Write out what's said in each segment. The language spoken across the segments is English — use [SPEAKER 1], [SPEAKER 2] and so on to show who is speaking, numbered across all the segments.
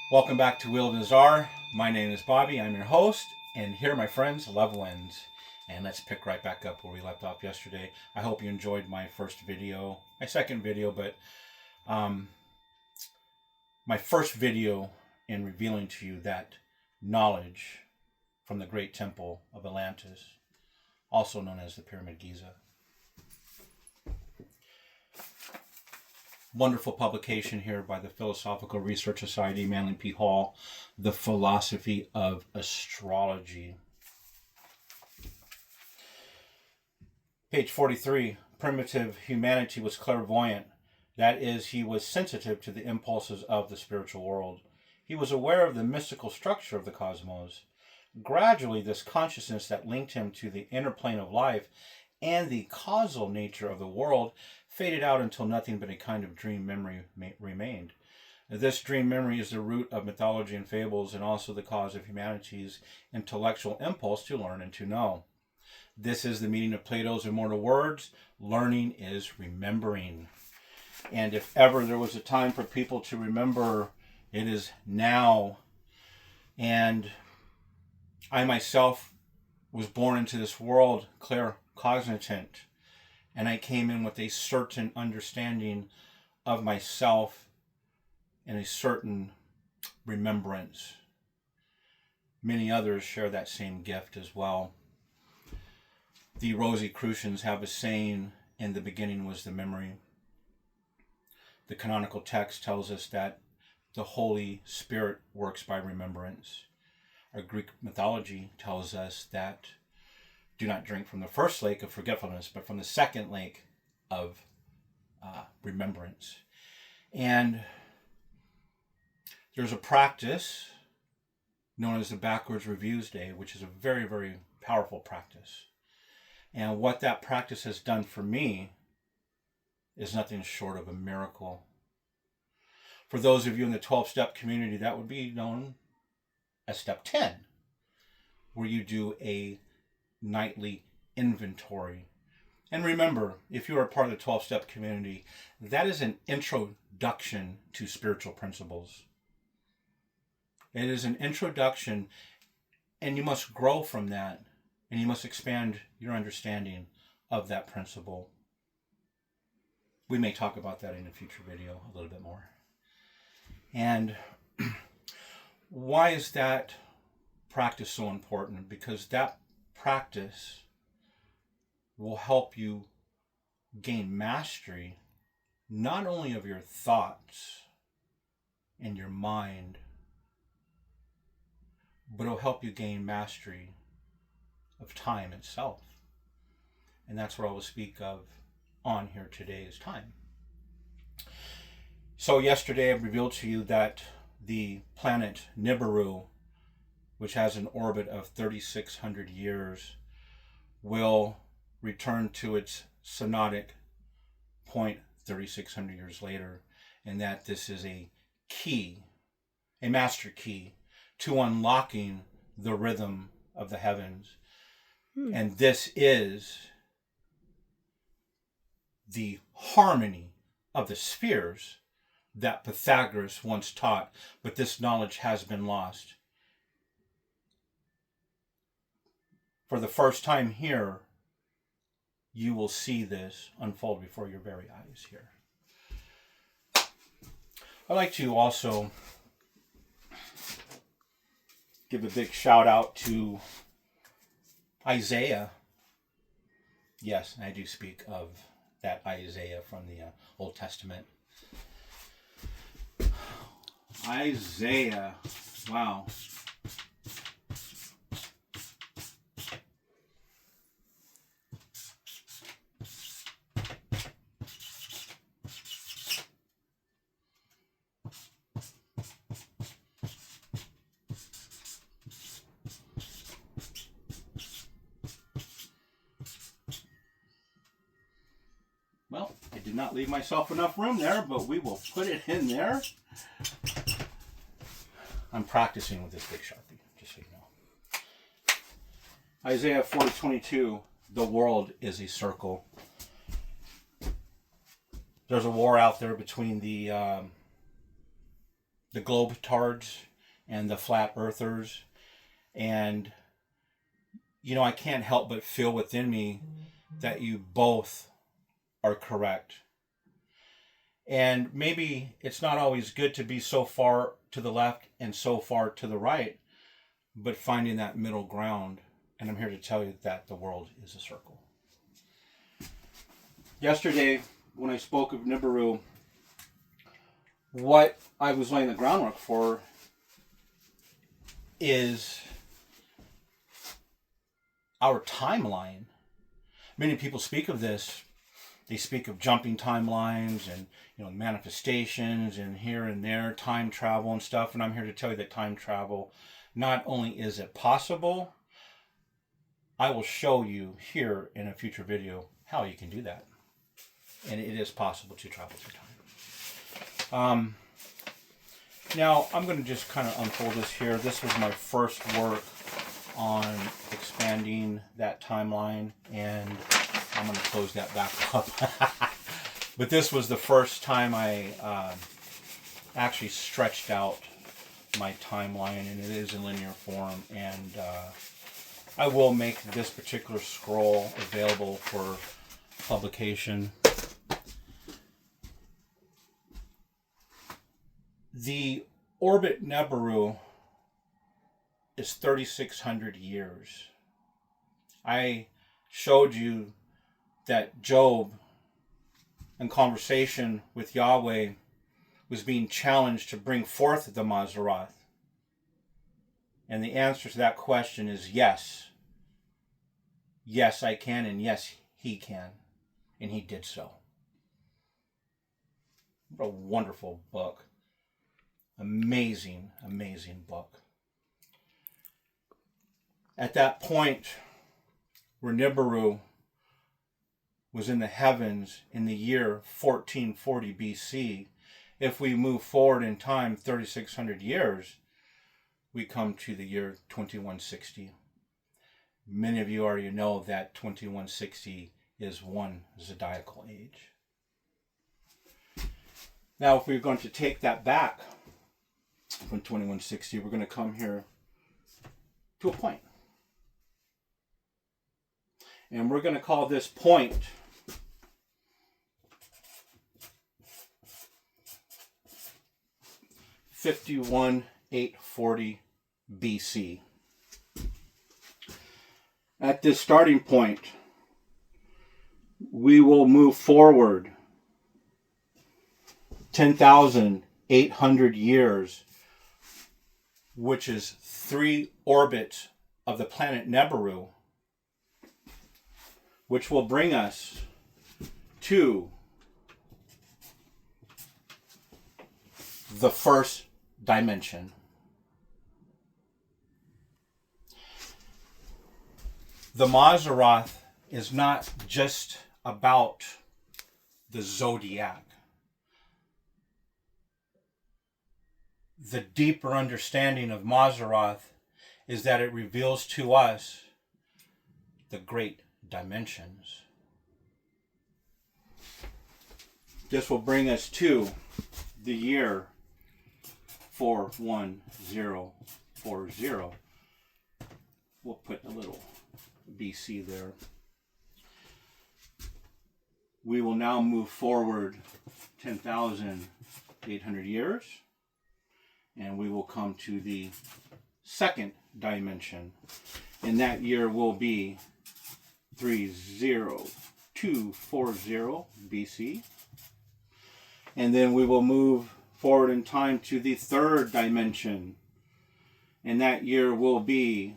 [SPEAKER 1] Welcome back to Wheel of Nazar. My name is Bobby. I'm your host. And here, my friends, level ends. And let's pick right back up where we left off yesterday. I hope you enjoyed my first video, my second video, but my first video in revealing to you that knowledge from the great temple of Atlantis, also known as the Pyramid Giza. Wonderful publication here by the Philosophical Research Society, Manly P. Hall, The Philosophy of Astrology. Page 43, primitive humanity was clairvoyant. That is, he was sensitive to the impulses of the spiritual world. He was aware of the mystical structure of the cosmos. Gradually, this consciousness that linked him to the inner plane of life and the causal nature of the world faded out until nothing but a kind of dream memory remained. This dream memory is the root of mythology and fables and also the cause of humanity's intellectual impulse to learn and to know. This is the meaning of Plato's immortal words, learning is remembering. And if ever there was a time for people to remember, it is now. And I myself was born into this world claircognizant. And I came in with a certain understanding of myself and a certain remembrance. Many others share that same gift as well. The Rosicrucians have a saying, in the beginning was the memory. The canonical text tells us that the Holy Spirit works by remembrance. Our Greek mythology tells us that do not drink from the first lake of forgetfulness, but from the second lake of remembrance. And there's a practice known as the Backwards Reviews Day, which is a very, very powerful practice. And what that practice has done for me is nothing short of a miracle. For those of you in the 12-step community, that would be known as step 10, where you do a nightly inventory. And remember, if you are a part of the 12-step community, that is an introduction to spiritual principles. It is an introduction, and you must grow from that, and you must expand your understanding of that principle. We may talk about that in a future video a little bit more. And why is that practice so important? Because that practice will help you gain mastery not only of your thoughts and your mind, but it'll help you gain mastery of time itself. And that's what I will speak of on here today is time. So yesterday I revealed to you that the planet Nibiru, which has an orbit of 3,600 years, will return to its synodic point 3,600 years later, and that this is a key, a master key, to unlocking the rhythm of the heavens. And this is the harmony of the spheres that Pythagoras once taught, but this knowledge has been lost. For the first time here, you will see this unfold before your very eyes here. I'd like to also give a big shout out to Isaiah. Yes, I do speak of that Isaiah from the Old Testament. Isaiah, wow. Well, I did not leave myself enough room there, but we will put it in there. I'm practicing with this big Sharpie, just so you know. Isaiah 40:22, the world is a circle. There's a war out there between the the globetards and the flat earthers. And, I can't help but feel within me that you both are correct. And maybe it's not always good to be so far to the left and so far to the right, but finding that middle ground. And I'm here to tell you that the world is a circle. Yesterday, when I spoke of Nibiru, what I was laying the groundwork for is our timeline. Many people speak of this. They speak of jumping timelines and manifestations and here and there, time travel and stuff. And I'm here to tell you that time travel, not only is it possible, I will show you here in a future video how you can do that. And it is possible to travel through time. Now, I'm going to just kind of unfold this here. This was my first work on expanding that timeline, and I'm going to close that back up. But this was the first time I actually stretched out my timeline, and it is in linear form. And I will make this particular scroll available for publication. The orbit Nibiru is 3,600 years. I showed you that Job, in conversation with Yahweh, was being challenged to bring forth the Mazzaroth. And the answer to that question is yes. Yes, I can, and yes, he can. And he did so. What a wonderful book. Amazing, amazing book. At that point, where Nibiru was in the heavens in the year 1440 BC, if we move forward in time 3,600 years, we come to the year 2160. Many of you already know that 2160 is one zodiacal age. Now, if we're going to take that back from 2160, we're going to come here to a point. And we're going to call this point (51,840) BC. At this starting point, we will move forward 10,800 years, which is 3 orbits of the planet Nibiru, which will bring us to the first dimension. The Mazzaroth is not just about the Zodiac. The deeper understanding of Mazzaroth is that it reveals to us the great dimensions. This will bring us to the year 41040. We'll put a little BC there. We will now move forward 10,800 years, and we will come to the second dimension, and that year will be 30240 BC. And then we will move forward in time to the third dimension, and that year will be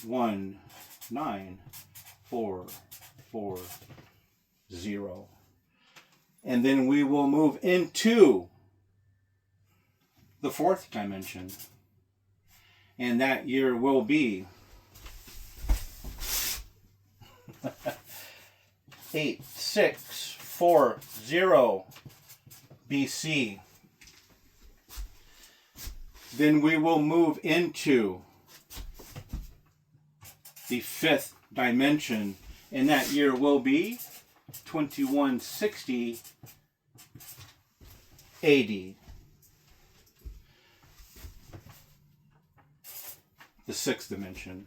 [SPEAKER 1] 19440. And then we will move into the fourth dimension, and that year will be 8640 BC. Then we will move into the fifth dimension, and that year will be 2160 AD. the 6th dimension.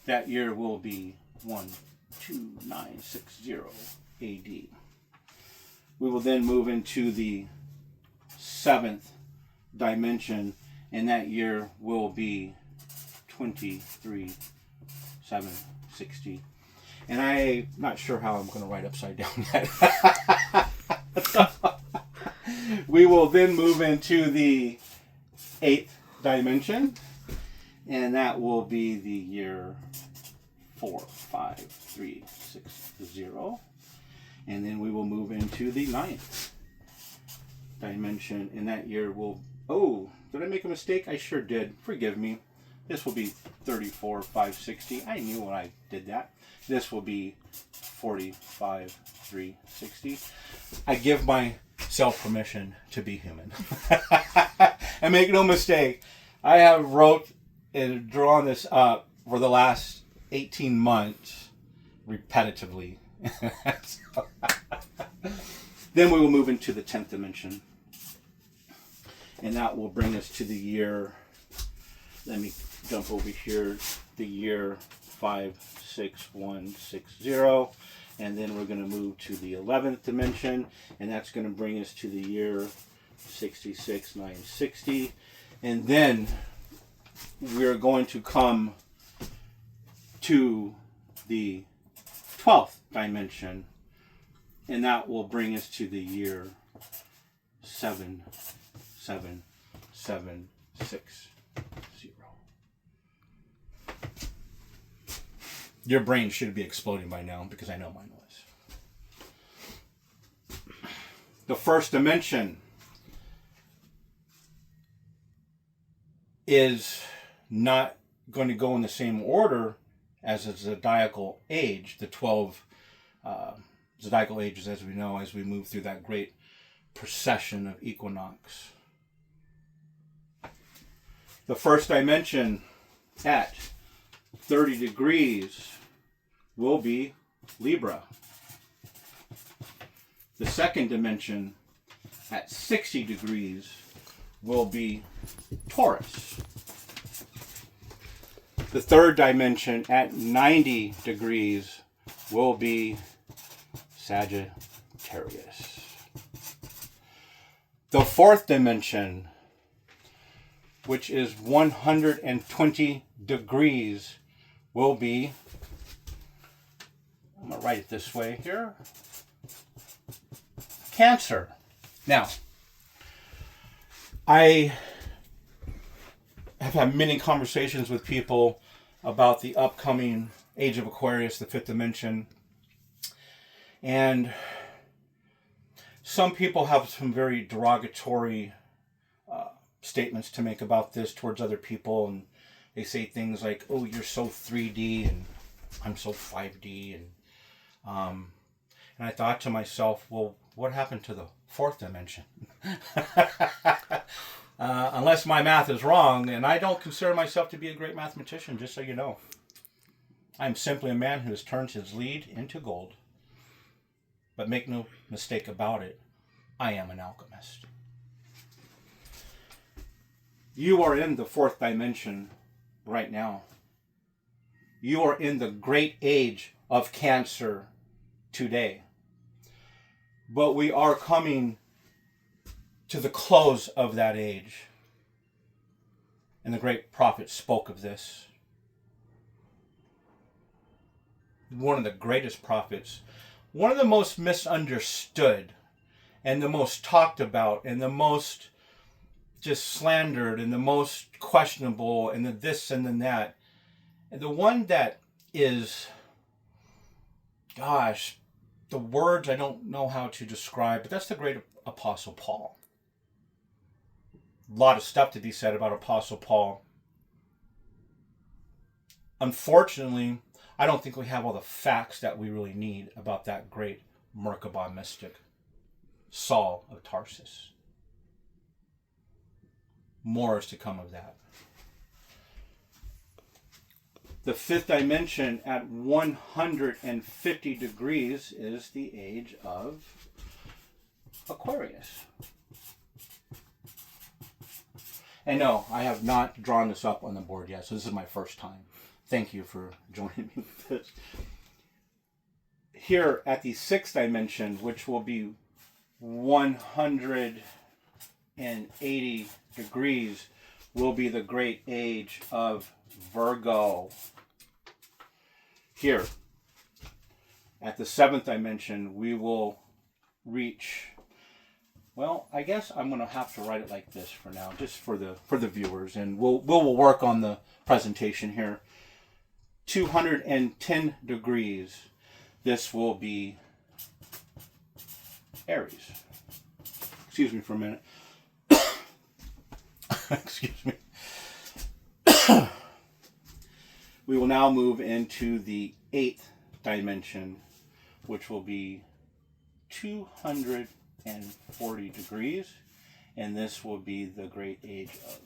[SPEAKER 1] That year will be 12960 AD. We will then move into the 7th dimension, and that year will be 23760. And I'm not sure how I'm going to write upside down yet. We will then move into the 8th dimension, and that will be the year 45360. And then we will move into the 9th dimension, and that year will... Oh, did I make a mistake? I sure did. Forgive me. This will be 34560. I knew when I did that. This will be 45360. I give myself permission to be human. And make no mistake, I have wrote and drawn this up for the last 18 months repetitively. Then we will move into the 10th dimension. And that will bring us to the year, let me jump over here, the year 56160. And then we're going to move to the 11th dimension, and that's going to bring us to the year 66960. And then we're going to come to the 12th dimension, and that will bring us to the year 77760. Your brain should be exploding by now, because I know mine was. The first dimension is not going to go in the same order as a zodiacal age, the 12 zodiacal ages, as we know, as we move through that great procession of equinox. The first dimension at 30 degrees will be Libra. The second dimension at 60 degrees will be Taurus. The third dimension at 90 degrees will be Sagittarius. The fourth dimension, which is 120 degrees, will be, I'm going to write it this way here, Cancer. Now, I have had many conversations with people about the upcoming age of Aquarius, the 5th dimension. And some people have some very derogatory statements to make about this towards other people. And they say things like, oh, you're so 3D and I'm so 5D. And I thought to myself, well, what happened to the 4th dimension? Unless my math is wrong, and I don't consider myself to be a great mathematician, just so you know. I'm simply a man who has turned his lead into gold. But make no mistake about it, I am an alchemist. You are in the 4th dimension right now. You are in the great age of Cancer today. But we are coming to the close of that age. And the great prophet spoke of this. One of the greatest prophets, one of the most misunderstood and the most talked about and the most just slandered and the most questionable and the this and the that. And the one that is, gosh, the words I don't know how to describe, but that's the great Apostle Paul. A lot of stuff to be said about Apostle Paul. Unfortunately, I don't think we have all the facts that we really need about that great Merkabah mystic, Saul of Tarsus. More is to come of that. The 5th dimension at 150 degrees is the age of Aquarius. And no, I have not drawn this up on the board yet, so this is my first time. Thank you for joining me with this. Here at the 6th dimension, which will be 180 degrees, will be the great age of Virgo. Here at the 7th dimension, we will reach, well, I guess I'm going to have to write it like this for now, just for the viewers, and we'll work on the presentation here. 210 degrees. This will be Aries. Excuse me for a minute. Excuse me. We will now move into the 8th dimension, which will be 240 degrees, and this will be the great age of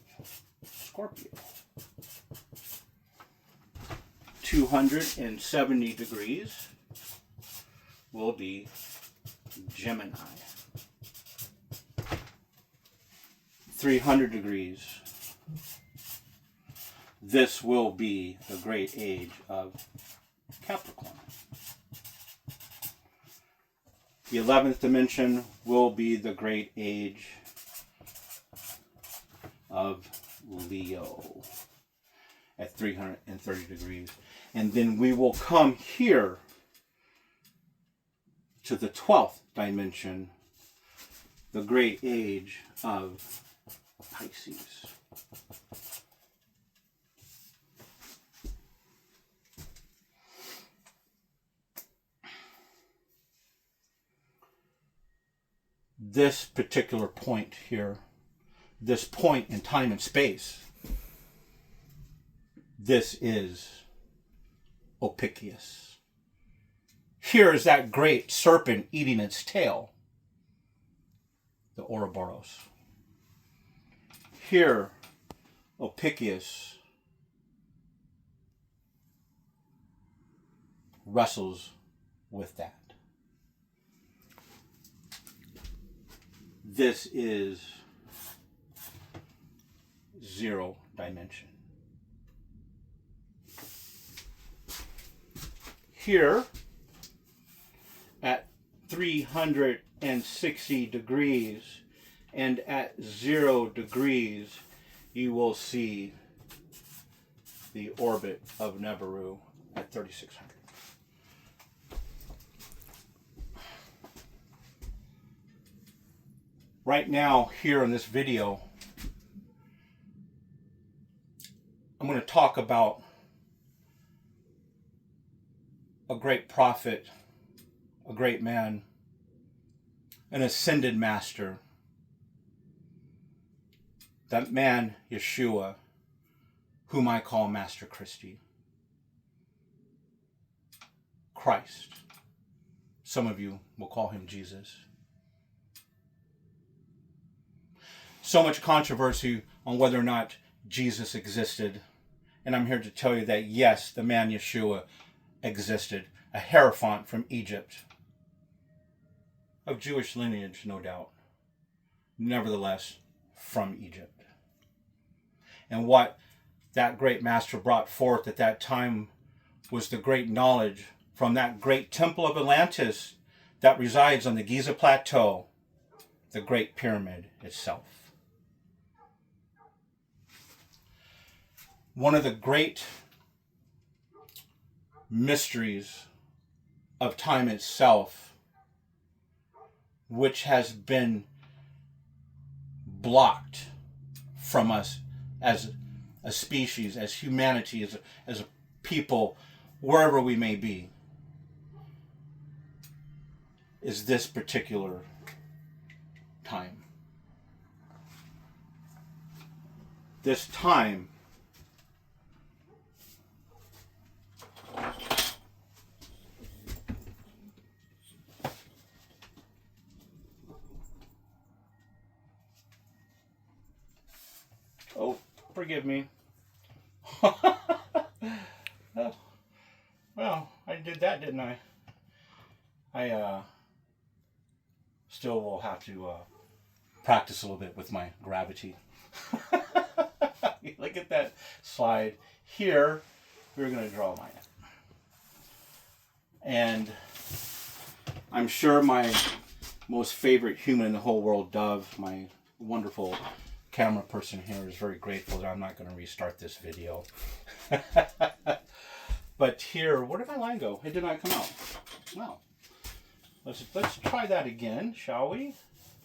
[SPEAKER 1] Scorpio. 270 degrees will be Gemini. 300 degrees. This will be the great age of Capricorn. The 11th dimension will be the great age of Leo at 330 degrees. And then we will come here to the 12th dimension, the great age of Pisces. This particular point here, this point in time and space, this is Ophiuchus. Here is that great serpent eating its tail, the Ouroboros. Here, Ophiuchus wrestles with that. This is 0 dimension. Here, at 360 degrees and at 0 degrees, you will see the orbit of Nibiru at 3600. Right now, here in this video, I'm going to talk about a great prophet, a great man, an ascended master. That man, Yeshua, whom I call Master Christi. Christ. Some of you will call him Jesus. So much controversy on whether or not Jesus existed. And I'm here to tell you that yes, the man Yeshua existed. A hierophant from Egypt. Of Jewish lineage, no doubt. Nevertheless, from Egypt. And what that great master brought forth at that time was the great knowledge from that great temple of Atlantis that resides on the Giza Plateau, the Great Pyramid itself. One of the great mysteries of time itself, which has been blocked from us as a species, as humanity, as a people, wherever we may be, is this particular time. This time forgive me. Well, I did that, didn't I? I still will have to practice a little bit with my gravity. at that slide. Here, we're going to draw mine. And I'm sure my most favorite human in the whole world, Dove, my wonderful camera person here, is very grateful that I'm not going to restart this video. But here, where did my line go? It did not come out. Well, let's try that again, shall we?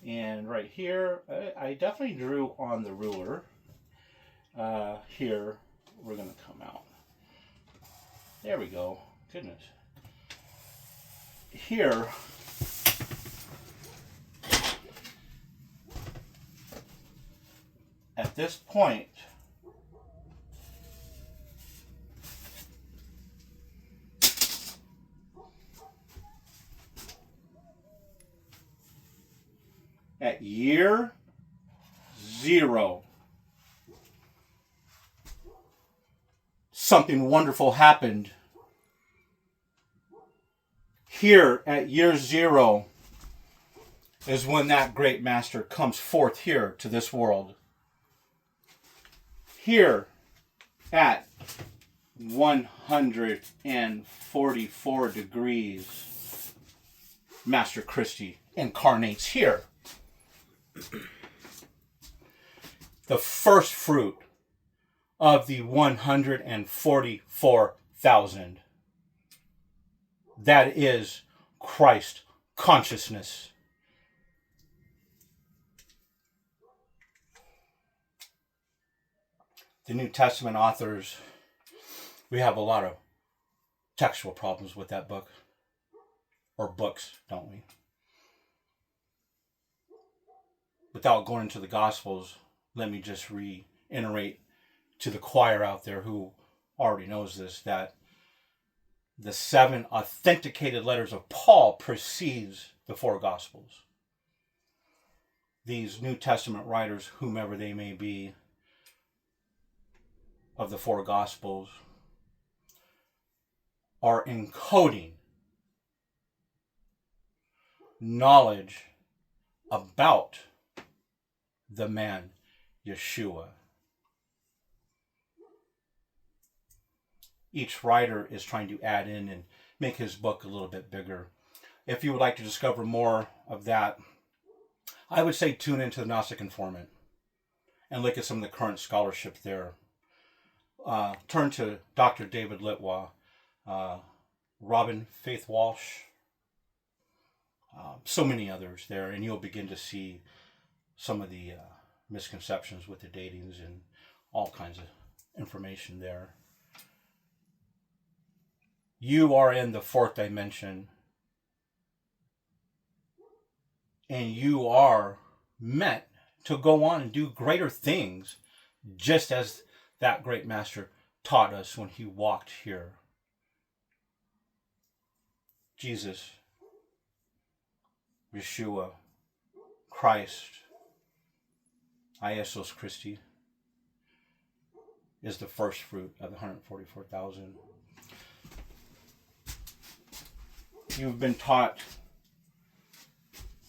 [SPEAKER 1] And right here, I definitely drew on the ruler. Here, we're going to come out. There we go. Goodness. Here, at this point, at year 0, something wonderful happened. Here at year 0 is when that great master comes forth here to this world. Here at 144 degrees, Master Christie incarnates here. The first fruit of the 144,000. That is Christ consciousness. The New Testament authors, we have a lot of textual problems with that book. Or books, don't we? Without going into the Gospels, let me just reiterate to the choir out there who already knows this, that the 7 authenticated letters of Paul precedes the 4 Gospels. These New Testament writers, whomever they may be, of the 4 Gospels, are encoding knowledge about the man Yeshua. Each writer is trying to add in and make his book a little bit bigger. If you would like to discover more of that, I would say tune into the Gnostic Informant and look at some of the current scholarship there. Turn to Dr. David Litwa, Robin Faith Walsh, so many others there, and you'll begin to see some of the misconceptions with the datings and all kinds of information there. You are in the 4th dimension, and you are meant to go on and do greater things, just as that great master taught us when he walked here. Jesus, Yeshua, Christ, Iesos Christi, is the first fruit of the 144,000. You've been taught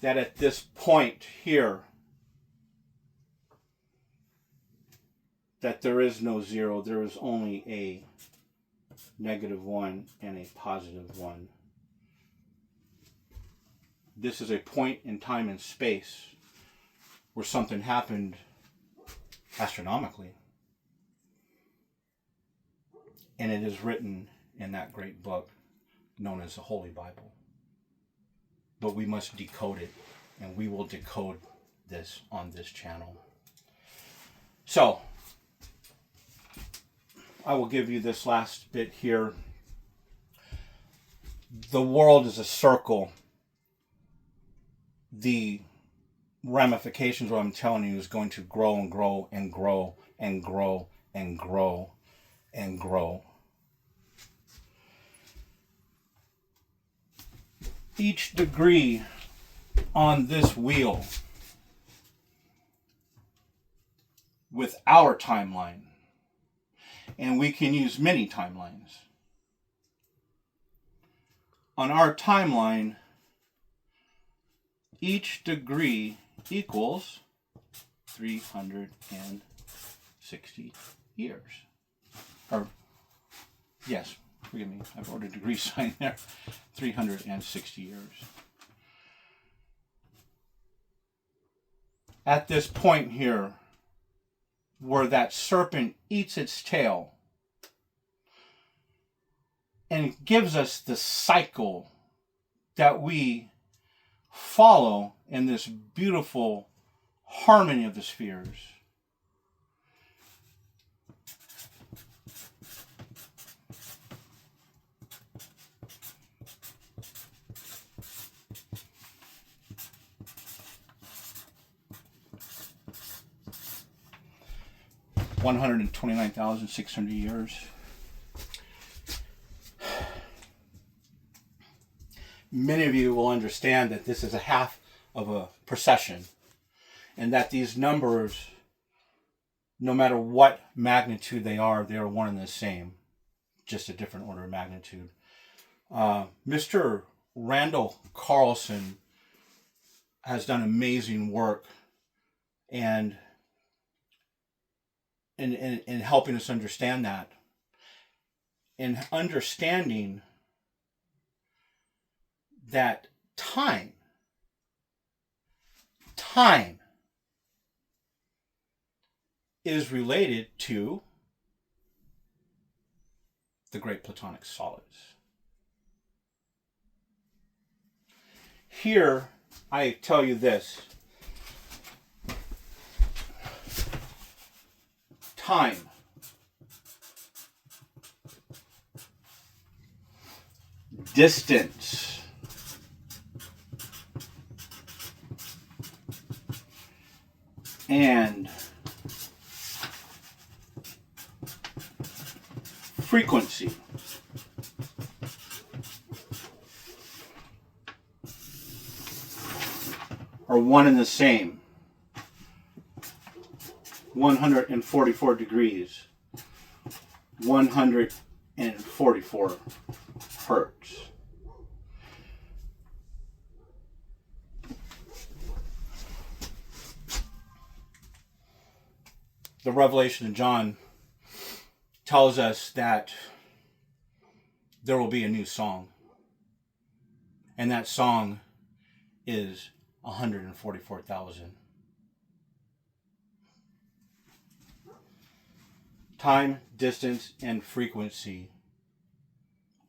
[SPEAKER 1] that at this point here, that there is no 0, there is only a -1 and a +1. This is a point in time and space where something happened astronomically. And it is written in that great book known as the Holy Bible. But we must decode it, and we will decode this on this channel. So, I will give you this last bit here. The world is a circle. The ramifications, what I'm telling you, is going to grow and grow and grow and grow and grow and grow. Each degree on this wheel with our timeline, and we can use many timelines. On our timeline, each degree equals 360 360 years. Or, yes, forgive me, I've ordered a degree sign there. 360 years. At this point here, where that serpent eats its tail and gives us the cycle that we follow in this beautiful harmony of the spheres. $129,600 years. Many of you will understand that this is a half of a precession, and that these numbers, no matter what magnitude they are one and the same, just a different order of magnitude. Mr. Randall Carlson has done amazing work and in helping us understand that. In understanding that time is related to the great Platonic solids. Here, I tell you this. Time distance and frequency are one and the same. 144 degrees, 144 hertz. The Revelation of John tells us that there will be a new song. And that song is 144,000. Time, distance, and frequency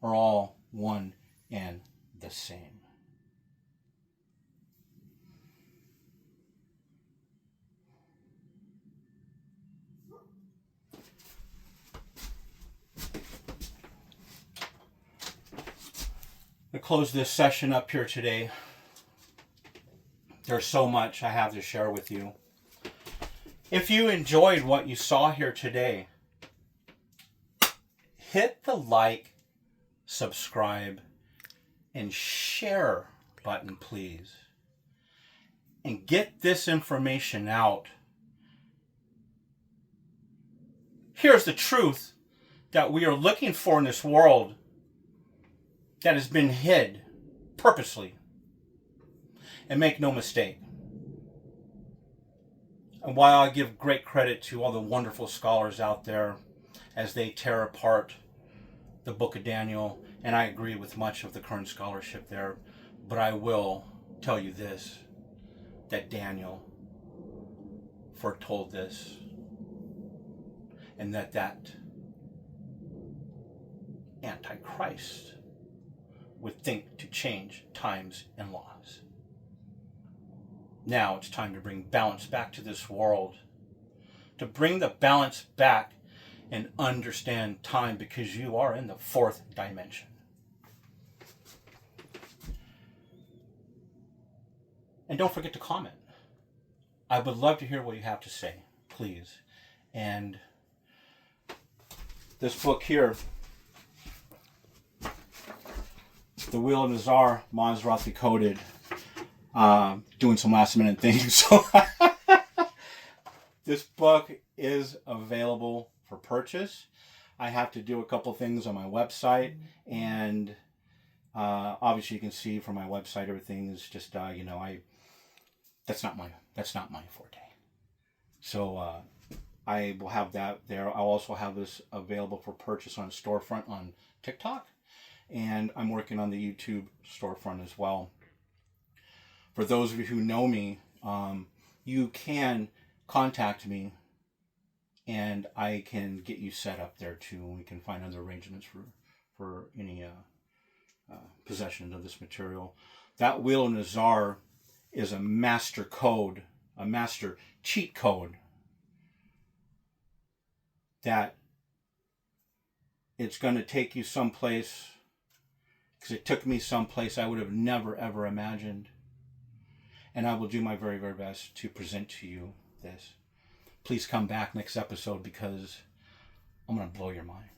[SPEAKER 1] are all one and the same. To close this session up here today, there's so much I have to share with you. If you enjoyed what you saw here today, hit the like, subscribe, and share button, please. And get this information out. Here's the truth that we are looking for in this world that has been hid purposely. And make no mistake. And while I give great credit to all the wonderful scholars out there as they tear apart the book of Daniel, and I agree with much of the current scholarship there, but I will tell you this, that Daniel foretold this, and that Antichrist would think to change times and laws. Now it's time to bring balance back to this world, to bring the balance back and understand time, because you are in the fourth dimension. And don't forget to comment. I would love to hear what you have to say, please. And this book here, The Wheel of Nazar, Mazzaroth Decoded, doing some last minute things. So this book is available for purchase. I have to do a couple things on my website, and obviously you can see from my website everything is just that's not my forte. So I will have that there. I'll also have this available for purchase on storefront on TikTok. And I'm working on the YouTube storefront as well. For those of you who know me, you can contact me and I can get you set up there too. And we can find other arrangements for any possession of this material. That Wheel of Nazar is a master code, a master cheat code that it's going to take you someplace, because it took me someplace I would have never ever imagined. And I will do my very, very best to present to you this. Please come back next episode because I'm going to blow your mind.